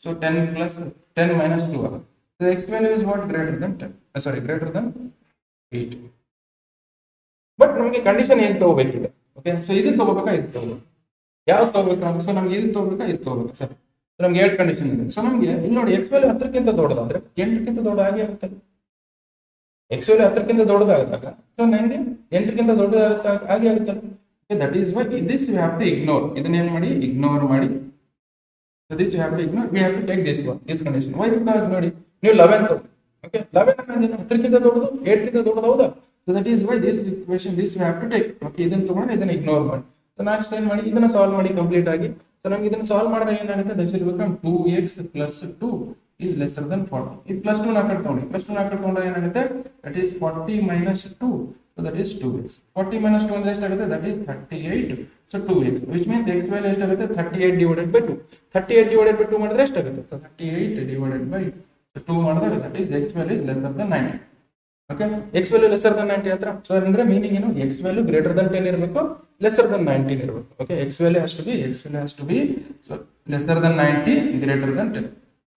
so 10 - 2 ಆಗುತ್ತೆ. So x value is what? Greater than 10. Greater than 8. But ನಮಗೆ ಕಂಡೀಷನ್ ಏನು ತಗೋಬೇಕಿದೆ? ಓಕೆ, ಸೊ ಇದು ತಗೋಬೇಕಾ ಇದು ತಗೋಬೇಕು? ಯಾವ್ದು ತಗೋಬೇಕು ನಾವು? ಸೊ ನಮ್ಗೆ ಇದು ತಗೋಬೇಕಾ ಇದು ತಗೋಬೇಕು? ಸರ್, ನಮ್ಗೆ 2 ಕಂಡೀಷನ್ ಇದೆ. ಸೊ ನಮ್ಗೆ ಇಲ್ಲಿ ನೋಡಿ, x ವ್ಯಾಲ್ಯೂ 10ಕ್ಕಿಂತ ದೊಡ್ಡದಾದ್ರೆ 8ಕ್ಕಿಂತ ದೊಡ್ಡ ಹಾಗೆ ಆಗುತ್ತೆ. x ವ್ಯಾಲ್ಯೂ 10ಕ್ಕಿಂತ ದೊಡ್ಡದಾದಾಗ ಸೊ 8ಕ್ಕಿಂತ ದೊಡ್ಡದಾಗುತ್ತೆ ಹಾಗೆ ಆಗುತ್ತೆ. That is why this you have to ignore. ಇದನ್ನ ಏನು ಮಾಡಿ? ಇಗ್ನೋರ್ ಮಾಡಿ. So this you have to ignore. We have to take this one, this condition. Why? Because ನೋಡಿ, ನೀವು 11 ತಗೊಳ್ಳಿ. ಓಕೆ, 11 ಅನ್ನೋದು 10ಕ್ಕಿಂತ ದೊಡ್ಡದು, 8ಕ್ಕಿಂತ ದೊಡ್ಡದು, ಹೌದಾ? So that is why this equation, this you have to take. Okay, ಇದನ್ನ ತಗೊಂಡು ಇದನ್ನ ಇಗ್ನೋರ್ ಮಾಡಿ. ಸೊ ನೆಕ್ಸ್ಟ್ ಏನು ಮಾಡಿ? ಇದನ್ನ ಸಾಲ್ವ್ ಮಾಡಿ ಕಂಪ್ಲೀಟ್ ಆಗಿ. ಸೊ ನಮ್ಗೆ ಇದನ್ನ ಸಾಲ್ವ್ ಮಾಡಿದಾಗ ಏನಾಗುತ್ತೆ? That will become 2x + 2 is lesser than 40. ಈ +2 ನ ಕಡೆ ತಗೊಂಡು ತಗೊಂಡಾಗ ಏನಾಗುತ್ತೆ? that is 40 - 2. So that is 2x. 40 - 2 ಅಂದ್ರೆ ಎಷ್ಟಾಗುತ್ತೆ? that is 38. So 2x which means x value ಎಷ್ಟಾಗುತ್ತೆ 38 ಡಿವೈಡೆಡ್ ಬೈ 2. 38 ಡಿವೈಡೆಡ್ ಬೈ 2 ಮಾಡಿದ್ರೆ ಎಷ್ಟಾಗುತ್ತೆ? 38 ಡಿವೈಡೆಡ್ ಬೈ 2 ಮಾಡಿದ್ರೆ that is x value is less than 90. Okay, x value lesser than 90 ಹತ್ರ. So ಅಂದ್ರೆ meaning ಏನು? x value greater than 10 ಇರಬೇಕು, lesser than 19 ಇರಬೇಕು. Okay, x value has to be so lesser than 90 greater than 10.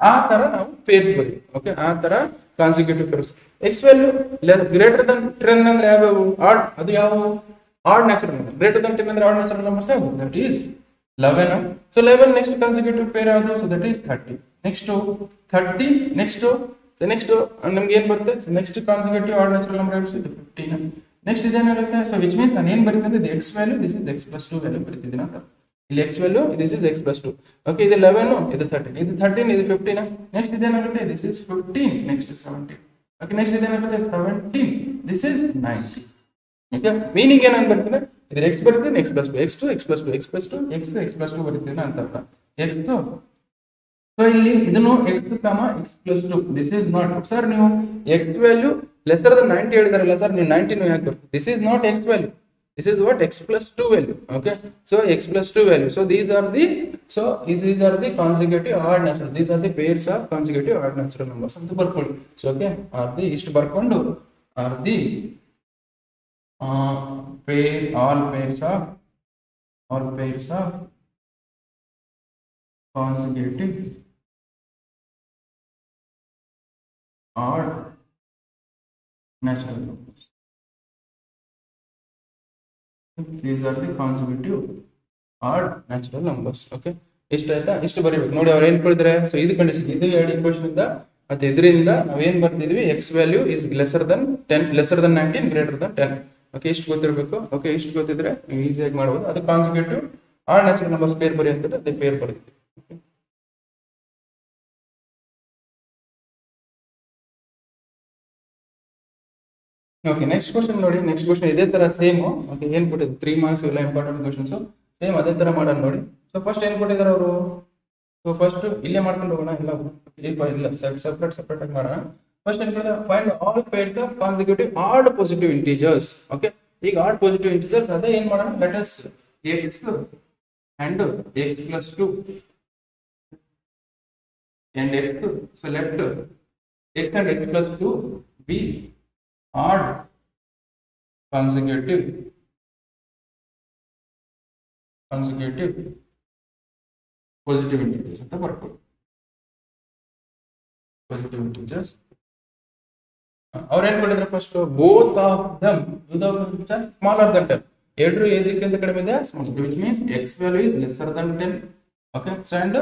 ಆ ತರ ನಾವು pairs ಬರೀ. Okay, ಆ ತರ consecutive pairs. x value greater than 10 ಅಂದ್ರೆ ಯಾವ್ಯಾವು? ಆಡ್. ಅದು ಯಾವ? Odd natural number. Greater than 10 ಅಂದ್ರೆ ಆಡ್ ನ್ಯಾಚುರಲ್ ನಂಬರ್ಸ್ ಯಾವುದು? That is 11. So 11 next consecutive pair ಯಾವುದು? So that is 30. Next 30 next ನಮ್ಗೆ ಏನ್ ಬರುತ್ತೆ? Next consecutive odd natural number ಯಾವುದು? 15. ನೆಕ್ಸ್ಟ್ ಇದೇನಾಗುತ್ತೆ? ಸೊ ವಿಚ್ ಮೀನ್ಸ್ ನಾನು ಏನ್ ಬರೀತೀನಿ? ಇದು x value, this is x plus 2 value ಬರೀತಿದ್ದೀನಿ ಅಂತ. ಇಲ್ಲಿ x value, this is x plus 2. Okay, ಇದು 11, ಇದು 13, ಇದು 13, ಇದು 15. ನೆಕ್ಸ್ಟ್ ಇದೇನಾಗುತ್ತೆ? This is 15, next 17. Okay, next ಇದೇನಾಗುತ್ತೆ? 17, ದಿಸ್ ಇಸ್ 90. ಓಕೆ, ಮೀನಿಂಗ್ ಏನಾಗಿ ಬರ್ತದೆ? ಇದು x ಬರ್ತದೆ, x plus 2, x2, x plus 2, x plus 2, x plus 2 ಬರೀತೀನಿ ಅಂತ ಅರ್ಥ. x2. ಸೊ ಇಲ್ಲಿ ಇದನ್ನು x, x plus 2. This is not sir, ನೀವು x ವ್ಯಾಲ್ಯೂ ಲೆಸರ್ ದನ್ 90 ಹೇಳಿದಾರಲ್ಲ ಸರ್, ನೀವು 19 ಯಾಕೆ ಬರ್ತದೆ? This is not x value, this is what? x plus 2 value. Okay, so x plus 2 value. So these are the consecutive odd natural, these are the pairs of consecutive odd natural numbers ಅಂತ ಬರ್ಕೊಳ್ಳಿ. So okay, are the ಇಷ್ಟು ಬರ್ಕೊಂಡು are the all pairs of consecutive odd natural numbers. These are the consecutive odd natural numbers. Okay, ಇಷ್ಟ ಆಯ್ತಾ? ಇಷ್ಟು ಬರೀಬೇಕು ನೋಡಿ. ಅವ್ರು ಏನ್ ಕೊಡಿದ್ರೆ, ಸೊ ಇದು ಕಂಡೀಷನ್, ಇದು ಎರಡು ಈಕ್ವೇಷನ್ ಇಂದ ಮತ್ತೆ ಇದರಿಂದ ನಾವೇನ್ ಬರ್ತಿದ್ವಿ? x value is lesser than 10, lesser than 19, greater than 10. Okay, ಇಷ್ಟು ಗೊತ್ತಿರಬೇಕು. ಓಕೆ, ಇಷ್ಟು ಗೊತ್ತಿದ್ರೆ ನೀವು ಈಸಿಯಾಗಿ ಮಾಡಬಹುದು. ಅದು consecutive odd natural numbers pair ಬರಿ ಅಂತ ಅದೇ ಪೇರ್ ಬರೀತೀವಿ. ಓಕೆ, ನೆಕ್ಸ್ಟ್ ಕ್ವಶನ್ ನೋಡಿ. ನೆಕ್ಸ್ಟ್ ಕ್ವಶನ್ ಇದೇ ತರ ಸೇಮ್. ಓಕೆ, ಏನ್ ಕೊಟ್ಟಿದ್ರು? 3 ಮಾರ್ಕ್ಸ್ ಎಲ್ಲ ಇಂಪಾರ್ಟೆಂಟ್ ಕ್ವಶನ್ಸ್ ಸೇಮ್ ಅದೇ ತರ ಮಾಡೋಣ ನೋಡಿ. ಸೊ ಫಸ್ಟ್ ಏನ್ ಕೊಟ್ಟಿದ್ದಾರೆ ಅವರು? ಸೊ ಫಸ್ಟ್ ಇಲ್ಲೇ ಮಾಡ್ಕೊಂಡು ಹೋಗೋಣ. ಇಲ್ಲ ಸೆಪರೇಟ್ ಆಗಿ ಮಾಡೋಣ. ಫಸ್ಟ್ ಏನ್ ಕೊಟ್ಟಿದ್ದಾರೆ? Find all pairs of consecutive odd positive integers. Okay, ಈಗ ಆಡ್ ಪಾಸಿಟಿವ್ ಇಂಟಿಜರ್ಸ್ ಅದೇ ಏನ್ ಮಾಡೋಣ? Let us x and x plus 2 and x. So let x and x plus 2 be odd consecutive positive integers ಅಂತ ಬರ್ಕೊಳ್ಳಿ. Positive integers ಅವ್ರು ಏನ್ ಮಾಡಿದ್ರೆ? First both of them smaller than 10. ಎರಡು ಏದಕ್ಕಿಂತ ಕಡಿಮೆ ಇದೆ, small, which means x value is lesser than 10. Okay, so and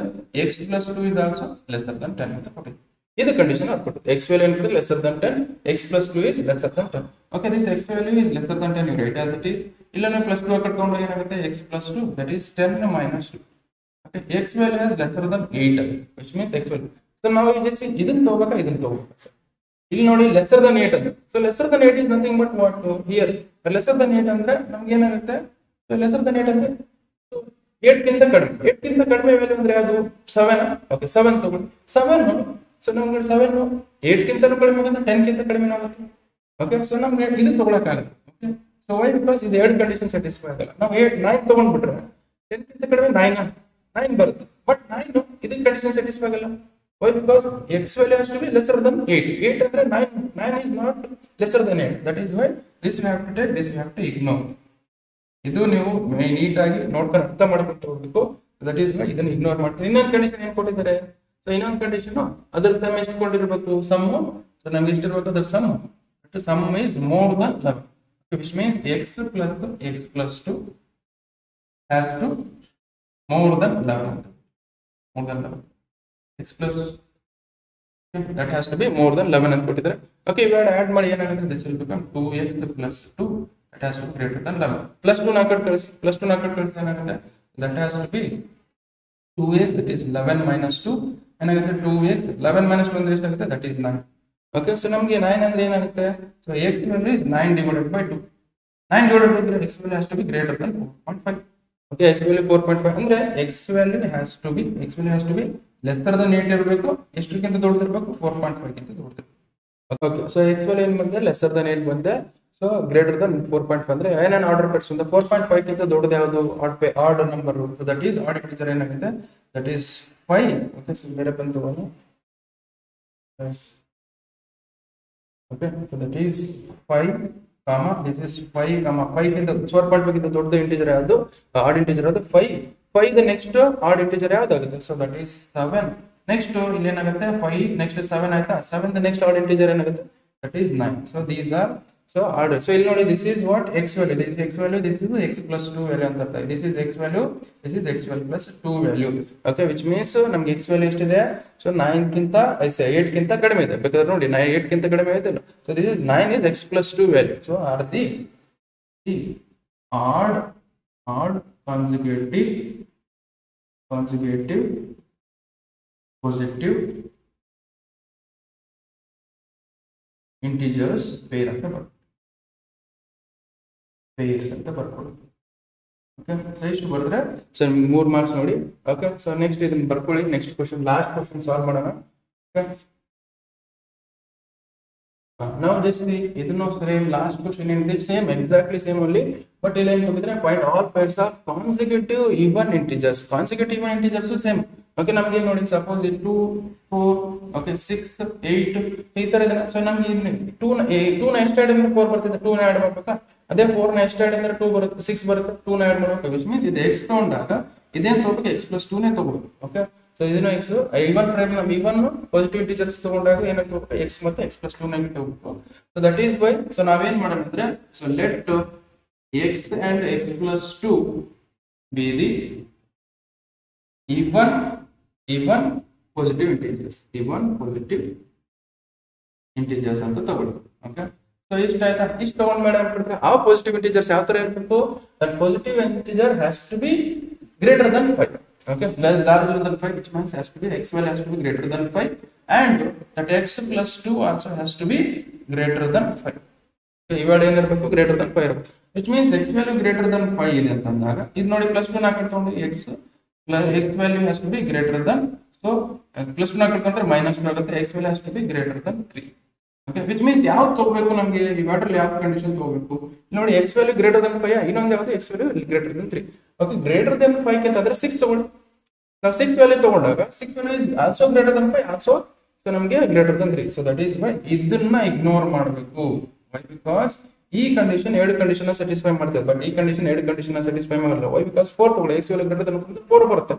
x plus 2 is also lesser than 10 ಅಂತ ಕೊಟ್ಟಿದೆ. ಇದು ಕಂಡೀಷನ್ ಅದು ಕೊಟ್ಟಿದೆ. x ವ್ಯಾಲ್ಯೂ ಏನು ಕೊಟ್ಟಿದೆ? Lesser than 10, x plus 2 is lesser than 10. Okay, this x value is lesser than 10, you write as it is. ಇಲ್ಲ ನಾವು plus 2 ಹಾಕಿ ತಗೊಂಡಾಗ ಏನಾಗುತ್ತೆ? x plus 2 that is 10 minus 2. Okay, x value is lesser than 8, which means x value. So ನಾವು ಇದನ್ನ ತಗೋಬೇಕಾ ಇದನ್ನ ತಗೋಬೇಕಾ sir? ಇಲ್ಲಿ ನೋಡಿ ಲೆಸರ್ ದನ್ 8 ಅಂದ್ರೆ, so lesser than 8 is nothing but what here. Lesser than 8 ಅಂದ್ರೆ ನಮ್ಗೆ ಏನಾಗುತ್ತೆ? ಸೊ ಲೆಸರ್ ದನ್ 8 ಅಂದ್ರೆ 8 ಗಿಂತ ಕಡಿಮೆ. 8 ಗಿಂತ ಕಡಿಮೆ ವ್ಯಾಲ್ಯೂ ಅಂದ್ರೆ ಅದು 7. ಓಕೆ, 7 ತಗೊಳ್ಳಿ. 7. ಸೊ ನಮ್ಗೆ 7 8 ಗಿಂತನೂ ಕಡಿಮೆ ಆಗುತ್ತೆ, 10 ಗಿಂತ ಕಡಿಮೆ ಆಗುತ್ತೆ. ಓಕೆ, ಸೊ ನಮ್ಗೆ ಇದು ತಗೊಳಕ್ಕಾಗಲ್ಲ. Okay, so why? ಬಿಕಾಸ್ ಇದು ಎರಡು ಕಂಡೀಷನ್ ಸ್ಯಾಟಿಸ್ಫೈ ಆಗಲ್ಲ. ನಾವು 9 ತಗೊಂಡ್ಬಿಟ್ರೆ 10 ಗಿಂತ ಕಡಿಮೆ 9 ಬರುತ್ತೆ, ಬಟ್ 9 ಇದಕ್ಕೆ ಕಂಡೀಷನ್ ಸ್ಯಾಟಿಸ್ಫೈ ಆಗಲ್ಲ. Why? Because x value has to be lesser than 8. 8 ಅಂದ್ರೆ 9 is not lesser than 8. That is why this we have to take, this we have to ignore. ಇದು ನೀವು ನೀಟಾಗಿ ನೋಡ್ಕೊಂಡು ಅರ್ಥ ಮಾಡ್ಕೊಂಡು ಹೋಗ್ಬೇಕು. ದಟ್ ಈಸ್ ವೈ ಇದನ್ನ ಇಗ್ನೋರ್ ಮಾಡ್ತೀವಿ. ಇನ್ನೊಂದು ಕಂಡೀಷನ್ ಏನ್ ಕೊಟ್ಟಿದ್ದಾರೆ? ಸೊ ಇನ್ನೊಂದು ಕಂಡೀಷನ್ ಅದರ ಸಮ್ ಎಷ್ಟು ಕೊಟ್ಟಿರಬೇಕು? ಸಮ್. ಸೊ ನಮ್ಗೆ ಎಷ್ಟಿರ್ಬೇಕು ಅದರ sum? Sum is more than 11, which means x plus 2 has to more than 11. More than 11. x plus that has to be more than 11 ಅಂತ ಕೊಟ್ಟಿದ್ದಾರೆ. ಓಕೆ, ಇವಾಗ ಆಡ್ ಮಾಡಿ ಏನಾಗುತ್ತೆ? This will become 2x plus 2 that has to be greater than 11. plus 2 ನಾಲ್ಕು ಕಳಿಸಿ, ಏನಾಗುತ್ತೆ? that has to be 2x, that is 11 minus 2 ಏನಾಗುತ್ತೆ? 2x 11 minus 2 ಅಂದ್ರೆ ಎಷ್ಟಾಗುತ್ತೆ? that is 9. ಓಕೆ, ಸೊ ನಮಗೆ 9 ಅಂದ್ರೆ ಏನಾಗುತ್ತೆ? So x value is 9 divided by 2. 9 divided by 2 x value has to be greater than 4.5. Okay, x value 4.5 ಅಂದ್ರೆ x value has to be lesser than 8 ಇರಬೇಕು. ಎಷ್ಟಕ್ಕಿಂತ ದೊಡ್ಡದಿರಬೇಕು? 4.5 ಗಿಂತ ದೊಡ್ಡದಿರಬೇಕು. ಓಕೆ, ಸೊ x ವ್ಯಾಲ್ಯೂ ಏನು ಬಂದಿದೆ? ಲೆಸ್ಸರ್ ದನ್ 8 ಬಂದಿದೆ. So so greater than 4.5 ಅಂದ್ರೆ ಏನೇನು ಆರ್ಡರ್ ಪೇರ್ಸ್ ಅಂತ 4.5 ಗಿಂತ ದೊಡ್ಡದು ಯಾವುದು odd number. So that is add integer ಏನಾಗುತ್ತೆ, ದಟ್ ಈಸ್ 5. ಓಕೆ, ಸೊ ಬೇರೆ ಬಂತು ಒಂದು. ಓಕೆ, ಸೊ ದಟ್ ಈಸ್ 5 ಕಾಮ ದಿಸ್ ಇಸ್ 5 ಕಾಮ 5 ಗಿಂತ 4.5 ಗಿಂತ ದೊಡ್ಡ ಇಂಟಿಜರ್ ಯಾವುದು, ಆಡ್ ಇಂಟಿಜರ್ ಯಾವುದು 5. 5 ದ ನೆಕ್ಸ್ಟ್ ಆಡ್ ಇಂಟಿಜರ್ ಯಾವ್ದಾಗುತ್ತೆ, ಸೊ ದಟ್ ಈಸ್ 7. ನೆಕ್ಸ್ಟ್ ಇಲ್ಲಿ ಏನಾಗುತ್ತೆ 5 ನೆಕ್ಸ್ಟ್ 7 ಆಯ್ತಾ, 7 ದ ನೆಕ್ಸ್ಟ್ ಆಡ್ ಇಂಟಿಜರ್ ಏನಾಗುತ್ತೆ, that is 9. So these are so order. So ಇಲ್ಲಿ ನೋಡಿ this is what x value, this is x value, this is x plus 2 value ಅಂತ ಅರ್ಥ. This is x value, this is x value plus 2 value. Okay, which means ನಮಗೆ x value ಎಷ್ಟಿದೆ, so 9 ಗಿಂತ 8 ಗಿಂತ ಕಡಿಮೆ ಇದೆ. ಬೇಕಾದ್ರೆ ನೋಡಿ 8 ಗಿಂತ ಕಡಿಮೆ ಇದೆ. So this is 9 is x plus 2 value. So are the odd consecutive positive integers pair ಅಂತ ಬರುತ್ತೆ. ಪೇರ್ಸ್ ಅಂತ ಬರ್ಕೊಳ್ಳಿ. ಓಕೆ, ಸೊ ಇಷ್ಟು ಬರೆದ್ರೆ ಸೊ ನಿಮ್ಗೆ 3 ಮಾರ್ಕ್ಸ್ ನೋಡಿ. ಓಕೆ, ಸೊ ನೆಕ್ಸ್ಟ್ ಇದನ್ನ ಬರ್ಕೊಳ್ಳಿ. Next question, last question solve ಮಾಡೋಣ. ಓಕೆ, ನಾವು ಜಸ್ಟ್ ಇದನ್ನು ಸೇಮ್ ಲಾಸ್ಟ್ ಕ್ವಶನ್ ಏನಿದೆ same exactly same only, but ಇಲ್ಲಿ ಏನು ಹೋಗಿದ್ರೆ find all pairs of consecutive even integers. Consecutive even integers same. Okay, ನಮ್ಗೆ ಏನು ನೋಡಿ, ಸಪೋಸ್ 2 4 ಓಕೆ 6 8 ಈ ತರ ಇದೆ. ಸೊ ನಮ್ಗೆ 2 ನ ಎಷ್ಟು ಆಡ್ ಅಂದ್ರೆ 4 ಬರ್ತದೆ, 2 ನ ಆಡ್ ಮಾಡ್ಬೇಕಾ. ಅದೇ 4 ನ ಎಷ್ಟು ಆಡ್ ಅಂದ್ರೆ 2 ಬರುತ್ತೆ, 6 ಬರುತ್ತೆ, 2 ನ ಆಡ್ ಮಾಡ್ಬೇಕು. ವಿಚ್ ಮೀನ್ಸ್ ಇದು x ತಗೊಂಡಾಗ ಇದೇನ್ ತಗೋಬೇಕು, x plus 2 ನೇ ತಗೋಬೇಕು. ಓಕೆ, ಸೊ ಇದನ್ನ x ಈವನ್ ಪ್ರೈಮ್ ನಮ್ ಈವನ್ ಪಾಸಿಟಿವ್ ಇಂಟಿಜರ್ಸ್ ತಗೊಂಡಾಗ ಏನಾಗ್ತದೆ ತಗೋಬೇಕು, x ಮತ್ತೆ x plus 2 ನೇ ತಗೋಬೇಕು. So that is why so ನಾವೇನ್ ಮಾಡೋಣ ಅಂದ್ರೆ, so let x and x plus 2 be the even positive integers ಅಂತ ತಗೊಳ್ಳಿ. ಓಕೆ, ಸೊ ಇಷ್ಟ ಆಯ್ತಾ. ಇಷ್ಟು ತಗೊಂಡ್ ಮೇಡಮ್ ಬಿಟ್ರೆ ಆ ಪಾಸಿಟಿವ್ ಇಂಟಿಜರ್ಸ್ ಯಾವ ತರ ಇರಬೇಕು, that positive integer has to be greater than 5. Okay, larger than 5, which means has to be x value has to be greater than 5 and that x plus 2 also has to be greater than 5. So ಇವಾಗ ಏನಿರಬೇಕು, greater than 5 ಇರಬೇಕು. which means x value greater than 5 ಇದೆ ಅಂತಂದಾಗ ಇದು ನೋಡಿ plus 2 ನ ಹಾಕಿಕೊಂಡು x value has to be greater than, so plus 2 ನ ಹಾಕಿಕೊಂಡ್ರೆ minus 2 ಆಗುತ್ತೆ, x value has to be greater than 3. Okay, which means ಯಾವ್ದು ತಗೋಬೇಕು ನಮಗೆ, ಇವಾಡ್ರಲ್ಲಿ ಯಾವ ಕಂಡೀಷನ್ ತಗೋಬೇಕು ನೋಡಿ. x value greater than 5, ಇನ್ನೊಂದು ಯಾವುದು x value greater than 3. Okay, greater than 5 ಅಂತಂದ್ರೆ 6 ತಗೊಳ್ಳಿ. ನಾವು 6 ವ್ಯಾಲ್ಯೂ ತಗೊಂಡಾಗ 6 value is also greater than 5 also, so ನಮಗೆ greater than 3. So that is why ಇದನ್ನ ಇಗ್ನೋರ್ ಮಾಡಬೇಕು. ವೈ ಬಿಕಾಸ್ ಈ ಕಂಡೀಷನ್ 2 ಕಂಡೀಷನ್ ಸ್ಯಾಟಿಸ್ಫೈ ಮಾಡ್ತದೆ, ಬಟ್ ಈ ಕಂಡೀಷನ್ 2 ಕಂಡೀಷನ್ ಸ್ಯಾಟಿಸ್ಫೈ ಮಾಡಲ್ಲ. ವೈ ಬಿಕಾಸ್ 4 ತಗೊಳ್ಳಿ, x value greater than 4 ಬರುತ್ತೆ,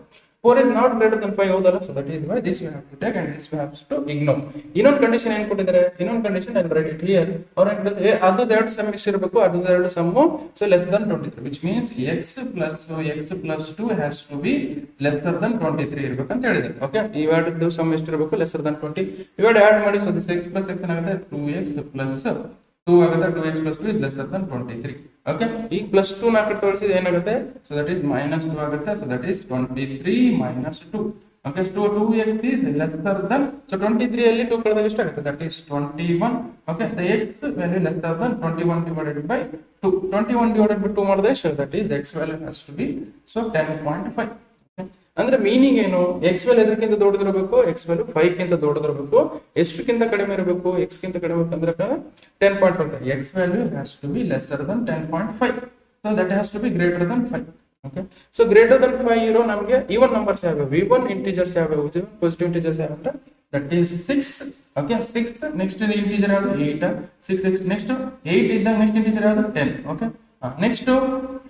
4 is not greater than 5 ಹೌದಲ್ಲ. So that is why this we have to take and this we have to ignore. ಇನ್ನೊಂದು condition ಏನ್ ಕೊಟ್ಟಿದ್ದಾರೆ, ಇನ್ನೊಂದು condition I write it here. ಅವ್ರು ಏನ್ ಹೇಳಿದ್ರೆ ಅದು 2 ಸಮ್ ಇರಬೇಕು, ಅದು 2 sum so less than 23, which means x plus 2 has to be lesser than 23 ಇರಬೇಕು ಅಂತ ಹೇಳಿದ್ರು. ಓಕೆ, ಇವೆರಡು ಸಮ್ ಎಷ್ಟಿರಬೇಕು, ಲೆಸ್ಸರ್ ದನ್ 20. ಇವೆರಡು ಆಡ್ ಮಾಡಿ, so this x plus x ಏನಾಗುತ್ತೆ 2x plus 2 ಆಗುತ್ತೆ, 2x plus 2 is lesser than 23. Okay, ಈಗ ಪ್ಲಸ್ 2 ನ ಹಾಕಿ ತೋರಿಸಿದ್ರೆ ಏನಾಗುತ್ತೆ, ಸೊ ದಟ್ ಈಸ್ minus 2 ಆಗುತ್ತೆ. So that is 23 minus 2. Okay, 2x is lesser than, so 23 ಅಲ್ಲಿ 2 ಕಳೆದಾಗ ಎಷ್ಟಾಗುತ್ತೆ, that is 21. Okay, the x value lesser than 21 divided by 2. 21 divided by 2 ಮಾಡಿದ್ರೆ ಎಷ್ಟು, that is x value has to be so 10.5. ಅಂದ್ರೆ meaning ಏನು, x value ಎದಕ್ಕಿಂತ ದೊಡ್ಡದಿರಬೇಕು, x value 5 ಗಿಂತ ದೊಡ್ಡದಿರಬೇಕು, ಎಷ್ಟಕ್ಕಿಂತ ಕಡಿಮೆ ಇರಬೇಕು, x ಗಿಂತ ಕಡಿಮೆ ಅಂದ್ರೆ 10.5. x value has to be lesser than 10.5, so that has to be greater than 5. okay, so greater than 5 ಇರೋ ನಮಗೆ ಈವನ್ ನಂಬರ್ಸ್ ಯಾವ್ಯಾವ, v1 ಇಂಟಿಜರ್ಸ್ ಯಾವ್ಯಾವ, ಪಾಸಿಟಿವ್ ಇಂಟಿಜರ್ಸ್ ಯಾವಂದ್ರೆ that is 6. Okay, 6 next integer ಯಾವುದು 8, 6 ನೆಕ್ಸ್ಟ್ 8 ಇದ್ದಾಗ ನೆಕ್ಸ್ಟ್ ಇಂಟಿಜರ್ ಯಾವುದು 10. Okay, next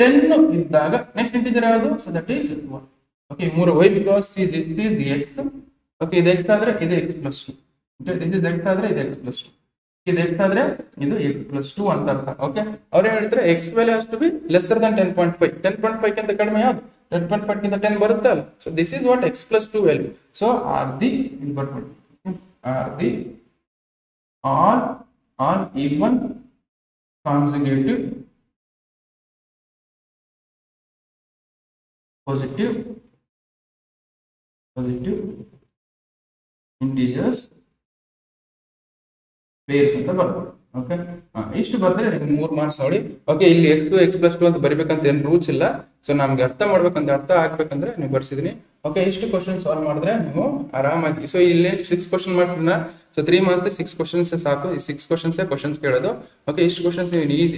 10 ಇದ್ದಾಗ next integer ಯಾವುದು, so that is 1. Okay, 3. Why because see this is x. Okay, ಇದು x ಆದ್ರೆ ಇದು x plus 2. Okay, this is x ಆದ್ರೆ ಇದು x plus 2. ಇದು x ಆದ್ರೆ ಇದು x plus 2 ಅಂತ ಅರ್ಥ. ಓಕೆ, ಅವ್ರು ಏನ್ ಹೇಳ್ತಾರೆ, x value has to be lesser than 10.5. 10.5 ಗಿಂತ ಕಡಿಮೆ ಯಾವುದು, 10.5 ಗಿಂತ 10 ಬರುತ್ತೆ ಅಲ್ಲ. So this is what x plus 2 value. So are the ಬರ್ಕೊಳ್ಳಿ, are the all even consecutive positive integers pairs ಅಂತ ಬರ್ಬೋದು. ಓಕೆ, ಇಷ್ಟು ಬರ್ತಾರೆ ನಿಮ್ಗೆ 3 ಮಾರ್ಕ್ಸ್ ನೋಡಿ. ಓಕೆ, ಇಲ್ಲಿ x plus 2 ಅಂತ ಬರಿಬೇಕಂತ ಏನು ರೂಲ್ಸ್ ಇಲ್ಲ. ಸೊ ನಮ್ಗೆ ಅರ್ಥ ಮಾಡ್ಬೇಕಂತ, ಅರ್ಥ ಆಗ್ಬೇಕಂದ್ರೆ ನೀವು ಬರ್ಸಿದೀನಿ. ಓಕೆ, ಇಷ್ಟು ಕ್ವಶನ್ ಸಾಲ್ವ್ ಮಾಡಿದ್ರೆ ನೀವು ಆರಾಮಾಗಿ, ಸೊ ಇಲ್ಲಿ 6 ಕ್ವಶನ್ ಮಾಡ್ತೀನ, ಸೊ 3 ಮಾರ್ಕ್ಸ್ 6 ಕ್ವಶನ್ಸ್ ಸಾಕು, ಈ 6 ಕ್ವಶನ್ಸ್ ಕೇಳೋದು. ಓಕೆ, ಇಷ್ಟು ಕ್ವಶನ್ಸ್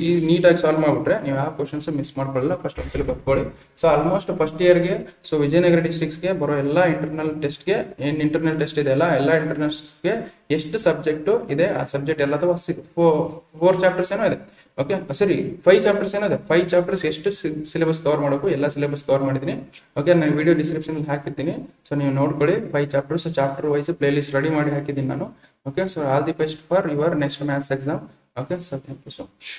ಈ ನೀಟಾಗಿ ಸಾಲ್ವ್ ಮಾಡ್ಬಿಟ್ರೆ ನೀವು ಆ ಕ್ವಶನ್ಸ್ ಮಿಸ್ ಮಾಡ್ಕೊಳ್ಳಲ್ಲ, ಫಸ್ಟ್ ಒಂದ್ಸಲ ಬರ್ಕೊಳ್ಳಿ. ಸೊ ಆಲ್ಮೋಸ್ಟ್ ಫಸ್ಟ್ ಇಯರ್ಗೆ, ಸೊ ವಿಜಯನಗರ ಡಿಸ್ಟ್ರಿಕ್ಟ್ಸ್ಗೆ ಬರೋ ಎಲ್ಲ ಇಂಟರ್ನಲ್ ಟೆಸ್ಟ್ಗೆ ಏನು ಇಂಟರ್ನಲ್ ಟೆಸ್ಟ್ ಇದೆ ಅಲ್ಲ, ಎಲ್ಲ ಇಂಟರ್ನಲ್ ಟೆಸ್ಟ್ಗೆ ಎಷ್ಟು ಸಬ್ಜೆಕ್ಟ್ ಇದೆ ಆ ಸಬ್ಜೆಕ್ಟ್ ಎಲ್ಲ, ಅಥವಾ 4 ಚಾಪ್ಟರ್ಸ್ ಏನೋ ಇದೆ. ಓಕೆ, ಸರಿ 5 ಚಾಪ್ಟರ್ಸ್ ಏನೋ ಇದೆ, 5 ಚಾಪ್ಟರ್ಸ್ ಎಷ್ಟು ಸಿಲೆಬಸ್ ಕವರ್ ಮಾಡಬೇಕು, ಎಲ್ಲ ಸಿಲೆಬಸ್ ಕವರ್ ಮಾಡಿದ್ದೀನಿ. ಓಕೆ, ನಾನು ವಿಡಿಯೋ ಡಿಸ್ಕ್ರಿಪ್ಷನ್ ಹಾಕಿರ್ತೀನಿ, ಸೊ ನೀವು ನೋಡ್ಕೊಳ್ಳಿ. 5 chapters, chapter wise playlist ready ಮಾಡಿ ಹಾಕಿದ್ದೀನಿ ನಾನು. Okay, so all the best for your next maths exam. Okay, so thank you so much.